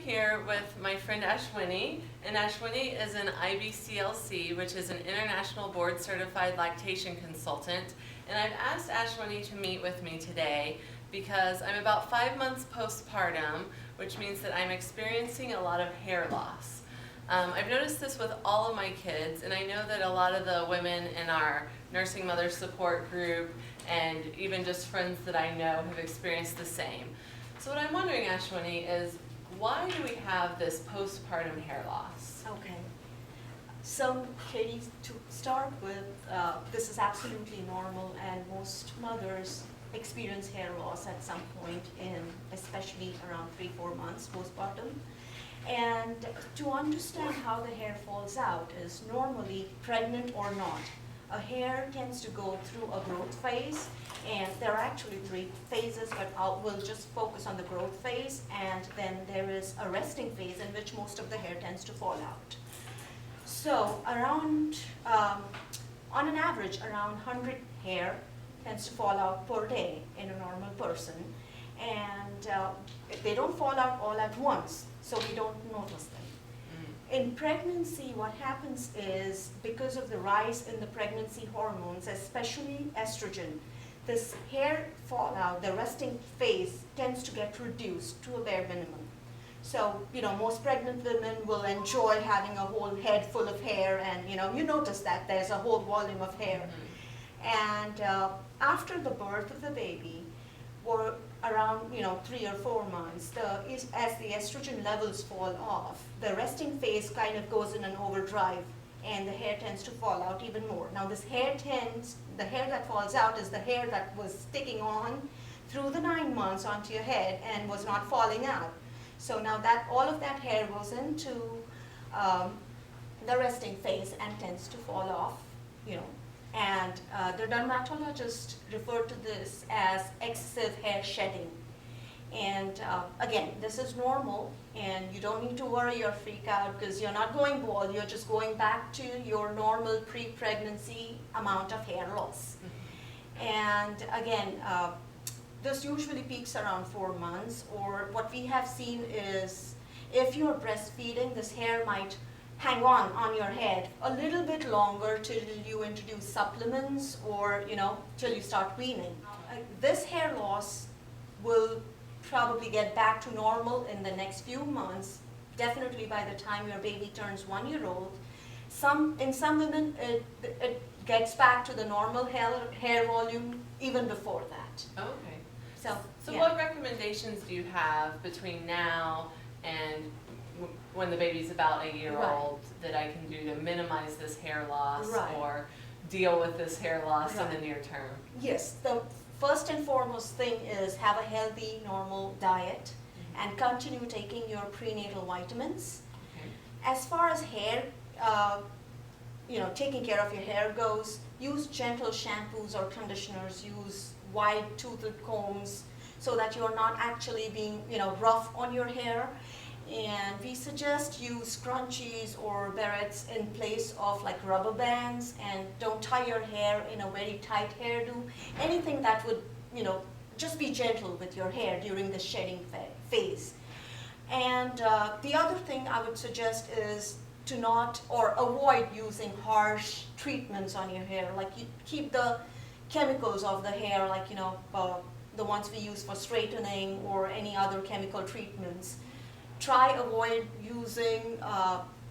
here with my friend Ashwini, and Ashwini is an IBCLC, which is an International Board Certified Lactation Consultant, and I've asked Ashwini to meet with me today because I'm about 5 months postpartum, which means that I'm experiencing a lot of hair loss. I've noticed this with all of my kids, and I know that a lot of the women in our nursing mother support group and even just friends that I know have experienced the same. So what I'm wondering, Ashwini, is why do we have this postpartum hair loss? Okay. So, Katie, to start with, this is absolutely normal, and most mothers experience hair loss at some point especially around 3-4 months postpartum. And to understand how the hair falls out is normally, pregnant or not, a hair tends to go through a growth phase, and there are actually 3 phases, but we'll just focus on the growth phase, and then there is a resting phase in which most of the hair tends to fall out. So around, on an average, around 100 hair tends to fall out per day in a normal person, and they don't fall out all at once, so we don't notice them. In pregnancy, what happens is, because of the rise in the pregnancy hormones, especially estrogen, this hair fallout, the resting phase, tends to get reduced to a bare minimum. So, most pregnant women will enjoy having a whole head full of hair, and you notice that there's a whole volume of hair. And after the birth of the baby, or around 3 or 4 months, as the estrogen levels fall off, the resting phase kind of goes in an overdrive, and the hair tends to fall out even more. Now the hair that falls out is the hair that was sticking on through the 9 months onto your head and was not falling out. So now that all of that hair goes into the resting phase and tends to fall off, and the dermatologist referred to this as excessive hair shedding. And again, this is normal, and you don't need to worry or freak out because you're not going bald, you're just going back to your normal pre-pregnancy amount of hair loss. And again, this usually peaks around 4 months, or what we have seen is if you're breastfeeding, this hair might hang on your head a little bit longer till you introduce supplements or till you start weaning. This hair loss will probably get back to normal in the next few months, definitely by the time your baby turns 1 year old. In some women it gets back to the normal hair volume even before that. Okay. So yeah. What recommendations do you have between now and when the baby's about 1 year old that I can do to minimize this hair loss or deal with this hair loss in the near term? Yes, the first and foremost thing is have a healthy, normal diet and continue taking your prenatal vitamins. Okay. As far as hair, taking care of your hair goes, use gentle shampoos or conditioners, use wide-toothed combs so that you're not actually being, rough on your hair. And we suggest use scrunchies or barrettes in place of like rubber bands, and don't tie your hair in a very tight hairdo. Anything that would, just be gentle with your hair during the shedding phase. And the other thing I would suggest is to not or avoid using harsh treatments on your hair. Like you keep the chemicals of the hair, like the ones we use for straightening or any other chemical treatments. Try avoid using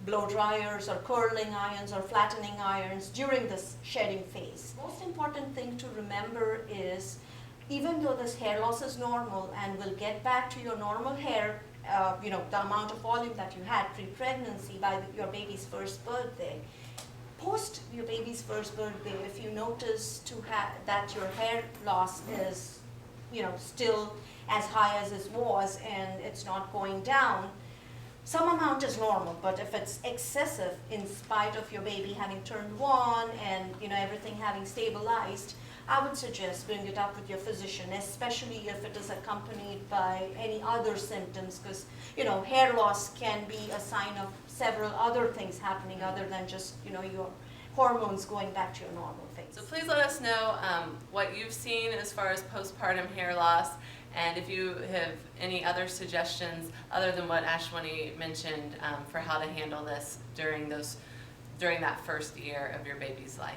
blow dryers or curling irons or flattening irons during this shedding phase. Most important thing to remember is, even though this hair loss is normal and will get back to your normal hair, the amount of volume that you had pre-pregnancy by your baby's first birthday, post your baby's first birthday, if you notice that your hair loss is still as high as it was and it's not going down, some amount is normal. But if it's excessive, in spite of your baby having turned 1 and everything having stabilized, I would suggest bring it up with your physician, especially if it is accompanied by any other symptoms, because hair loss can be a sign of several other things happening other than just your hormones going back to your normal phase. So please let us know what you've seen as far as postpartum hair loss, And if you have any other suggestions other than what Ashwini mentioned for how to handle this during that first year of your baby's life.